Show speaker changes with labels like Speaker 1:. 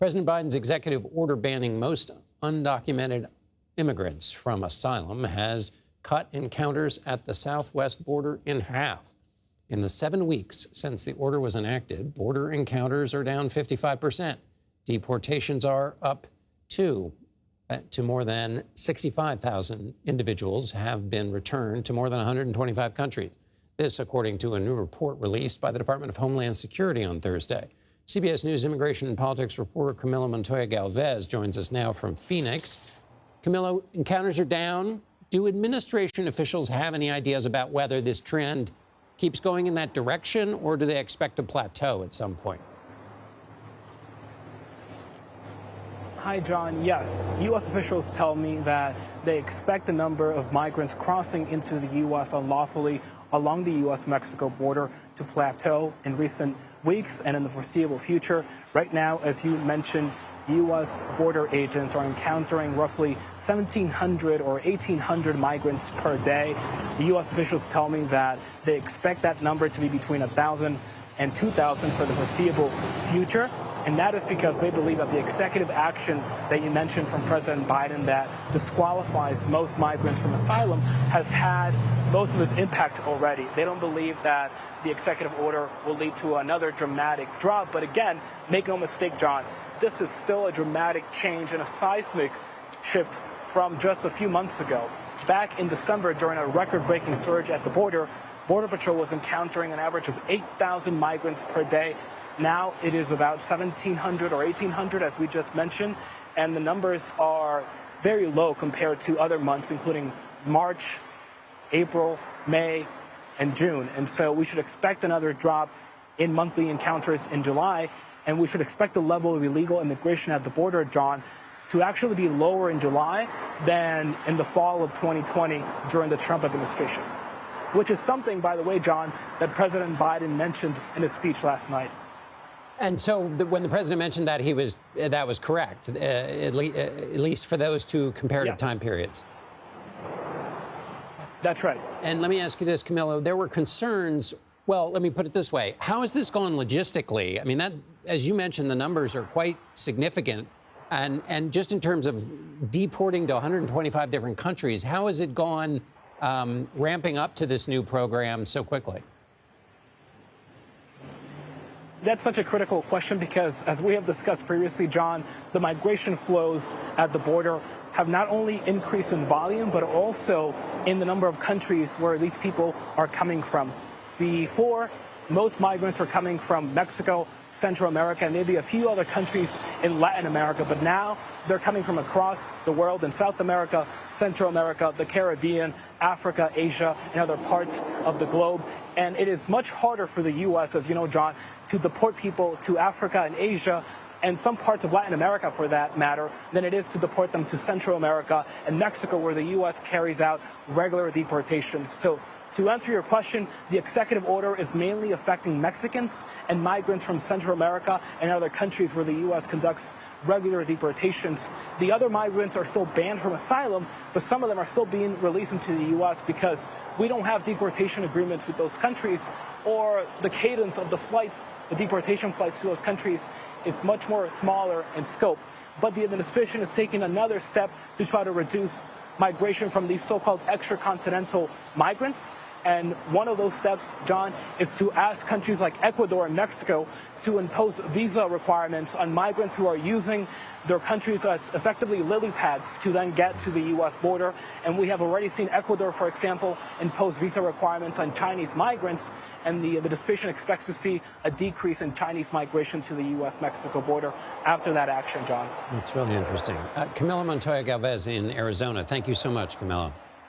Speaker 1: President Biden's executive order banning most undocumented immigrants from Asylum has cut encounters at the southwest border in half. In the 7 weeks since the order was enacted, border encounters are down 55%. Deportations are up to more than 65,000 individuals have been returned to more than 125 countries. This, according to a new report released by the Department of Homeland Security on Thursday. CBS News immigration and politics reporter Camilo Montoya-Galvez joins us now from Phoenix. Camilo, encounters are down. Do administration officials have any ideas about whether this trend keeps going in that direction, or do they expect a plateau at some point?
Speaker 2: Hi, John. Yes, U.S. officials tell me that they expect the number of migrants crossing into the U.S. unlawfully along the U.S.-Mexico border to plateau in recent weeks and in the foreseeable future. Right now, as you mentioned, U.S. border agents are encountering roughly 1,700 or 1,800 migrants per day. The U.S. officials tell me that they expect that number to be between 1,000 and 2,000 for the foreseeable future. And that is because they believe that the executive action that you mentioned from President Biden that disqualifies most migrants from asylum has had most of its impact already. They don't believe that the executive order will lead to another dramatic drop. But again, make no mistake, John, this is still a dramatic change and a seismic shift from just a few months ago. Back in December, during a record-breaking surge at the border, Border Patrol was encountering an average of 8,000 migrants per day. Now it is about 1,700 or 1,800, as we just mentioned, and the numbers are very low compared to other months, including March, April, May, and June. And so we should expect another drop in monthly encounters in July, and we should expect the level of illegal immigration at the border, John, to actually be lower in July than in the fall of 2020 during the Trump administration, which is something, by the way, John, that President Biden mentioned in his speech last night.
Speaker 1: And so when the president mentioned that, that was correct, at least for those two comparative time periods.
Speaker 2: That's right.
Speaker 1: And let me ask you this, Camilo. There were concerns. Well, let me put it this way. How has this gone logistically? I mean, that, as you mentioned, the numbers are quite significant. And just in terms of deporting to 125 different countries, how has it gone ramping up to this new program so quickly?
Speaker 2: That's such a critical question because, as we have discussed previously, John, the migration flows at the border have not only increased in volume, but also in the number of countries where these people are coming from. Before, most migrants were coming from Mexico, Central America, and maybe a few other countries in Latin America. But now they're coming from across the world in South America, Central America, the Caribbean, Africa, Asia, and other parts of the globe. And it is much harder for the U.S., as you know, John, to deport people to Africa and Asia and some parts of Latin America, for that matter, than it is to deport them to Central America and Mexico, where the U.S. carries out regular deportations. So, to answer your question, the executive order is mainly affecting Mexicans and migrants from Central America and other countries where the U.S. conducts regular deportations. The other migrants are still banned from asylum, but some of them are still being released into the U.S. because we don't have deportation agreements with those countries, or the cadence of the flights, the deportation flights to those countries, is much more smaller in scope. But the administration is taking another step to try to reduce migration from these so-called extracontinental migrants. And one of those steps, John, is to ask countries like Ecuador and Mexico to impose visa requirements on migrants who are using their countries as effectively lily pads to then get to the U.S. border. And we have already seen Ecuador, for example, impose visa requirements on Chinese migrants. And the administration expects to see a decrease in Chinese migration to the U.S.-Mexico border after that action, John.
Speaker 1: That's really interesting. Camilo Montoya-Galvez in Arizona. Thank you so much, Camilo.